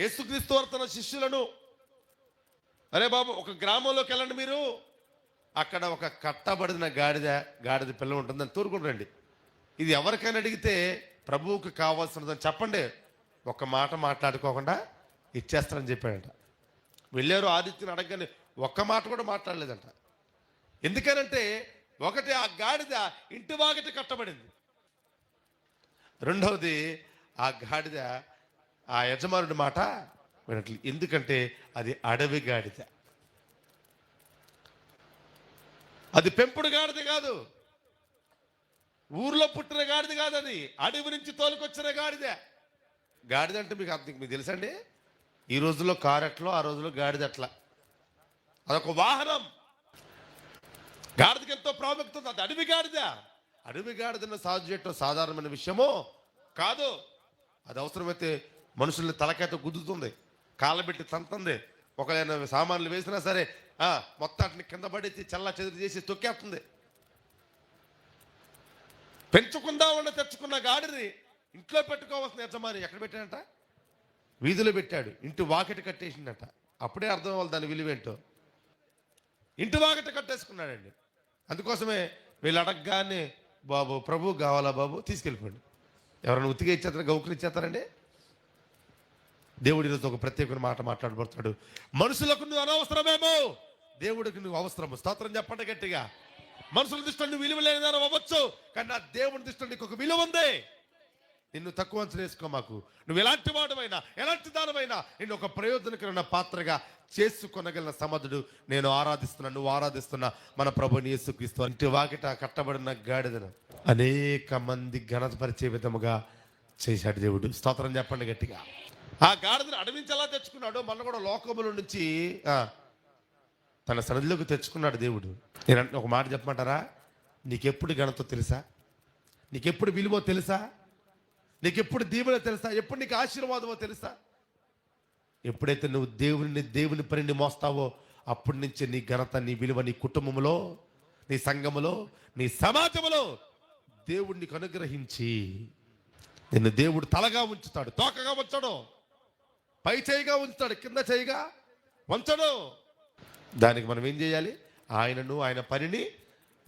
యేసుక్రీస్తు వారు తన శిష్యులను, అరే బాబు ఒక గ్రామంలోకి వెళ్ళండి మీరు, అక్కడ ఒక కట్టబడిన గాడిద పిల్ల ఉంటుందని తోరుకుని రండి. ఇది ఎవరికైనా అడిగితే ప్రభువుకు కావాల్సినదని చెప్పండి, ఒక మాట మాట్లాడుకోకుండా ఇచ్చేస్తారని చెప్పాడంట. వెళ్ళారు, ఆదిత్యని అడగగానే ఒక్క మాట కూడా మాట్లాడలేదంట. ఎందుకనంటే ఒకటి ఆ గాడిద ఇంటి వాకిట కట్టబడింది, రెండవది ఆ గాడిద ఆ యజమానుడి మాట వినట్లేదు. ఎందుకంటే అది అడవి గాడిద, అది పెంపుడు గాడిద కాదు, ఊర్లో పుట్టిన గాడిద కాదు, అది అడవి నుంచి తోలుకొచ్చిన గాడిద. గాడిద అంటే మీకు తెలుసండి, ఈ రోజుల్లో కారు ఎట్లో ఆ రోజుల్లో గాడిద ఎట్లా, అదొక వాహనం. గాడిదకి ఎంతో ప్రాముఖ్యత ఉంది. అది అడవి గాడిద. అడవి గాడిదను సాగు చేయటం సాధారణమైన విషయమో కాదు. అది అవసరమైతే మనుషుల్ని తలకాయతో గుద్దుతుంది, కాళ్ళబెట్టి తంతుంది, ఒకవేళ సామాన్లు వేసినా సరే మొత్తాన్ని కింద పడేసి చల్లా చెదురు చేసి తొక్కేస్తుంది. పెంచుకుందామని తెచ్చుకున్న గాడిని ఇంట్లో పెట్టుకోవాల్సిన యజమాని ఎక్కడ పెట్టాడంట? వీధిలో పెట్టాడు, ఇంటి వాకిట కట్టేసిందట. అప్పుడే అర్థం అవ్వాలి దాని విలువేంటో. ఇంటి వాకిట కట్టేసుకున్నాడండి. అందుకోసమే వీళ్ళు అడగగానే బాబు ప్రభు కావాలా బాబు తీసుకెళ్ళిపోండి. ఎవరైనా ఉత్తిగా ఇచ్చేస్తారా, గౌకులు ఇచ్చేస్తారండి? దేవుడి ఈరోజు ఒక ప్రత్యేకమైన మాట మాట్లాడబడతాడు. మనుషులకు నువ్వు అనవసరమేమో, దేవుడికి నువ్వు అవసరము. స్తోత్రం చెప్పండి గట్టిగా. మనుషుల దృష్టిలో నువ్వు విలువ లేనిదాని అవ్వచ్చు, కానీ నా దేవుని దృష్టిలో నీకు ఒక విలువ ఉంది. నిన్ను తక్కువ అంచనా వేసుకో మాకు. నువ్వు ఎలాంటి వాడమైనా ఎలాంటి దానమైనా నిన్ను ఒక ప్రయోజనకరమైన పాత్రగా చేసుకొనగలిగిన సమర్థుడు నేను ఆరాధిస్తున్నా, నువ్వు ఆరాధిస్తున్నా మన ప్రభుని యేసుక్రీస్తు. ఇంటి వాకిట కట్టబడిన గాడిదను అనేక మంది ఘనతపరిచే విధముగా చేశాడు దేవుడు. స్తోత్రం చెప్పండి గట్టిగా. ఆ గాడిదను అడవించి ఎలా తెచ్చుకున్నాడు, మన కూడా లోకముల నుంచి తన సన్నిధిలోకి తెచ్చుకున్నాడు దేవుడు. నేను ఒక మాట చెప్పమంటారా, నీకెప్పుడు ఘనత తెలుసా, నీకెప్పుడు విలువ తెలుసా, నీకెప్పుడు దీవెన తెలుసా, ఎప్పుడు నీకు ఆశీర్వాదమో తెలుసా? ఎప్పుడైతే నువ్వు దేవుని పనిని మోస్తావో అప్పటి నుంచి నీ ఘనత, నీ విలువ నీ కుటుంబంలో, నీ సంఘములో, నీ సమాజంలో దేవుడు నీకు అనుగ్రహించి నిన్ను దేవుడు తలగా ఉంచుతాడు, తోకగా ఉంచడు, పై చేయిగా ఉంచుతాడు, కింద చేయిగా ఉంచడు. దానికి మనం ఏం చేయాలి? ఆయనను ఆయన పనిని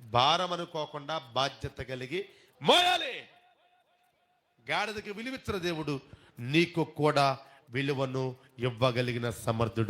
భారం అనుకోకుండా బాధ్యత కలిగి మోయాలి. గాడిదకి విలువిచ్చిన దేవుడు నీకు కూడా విలువను ఇవ్వగలిగిన సమర్థుడు.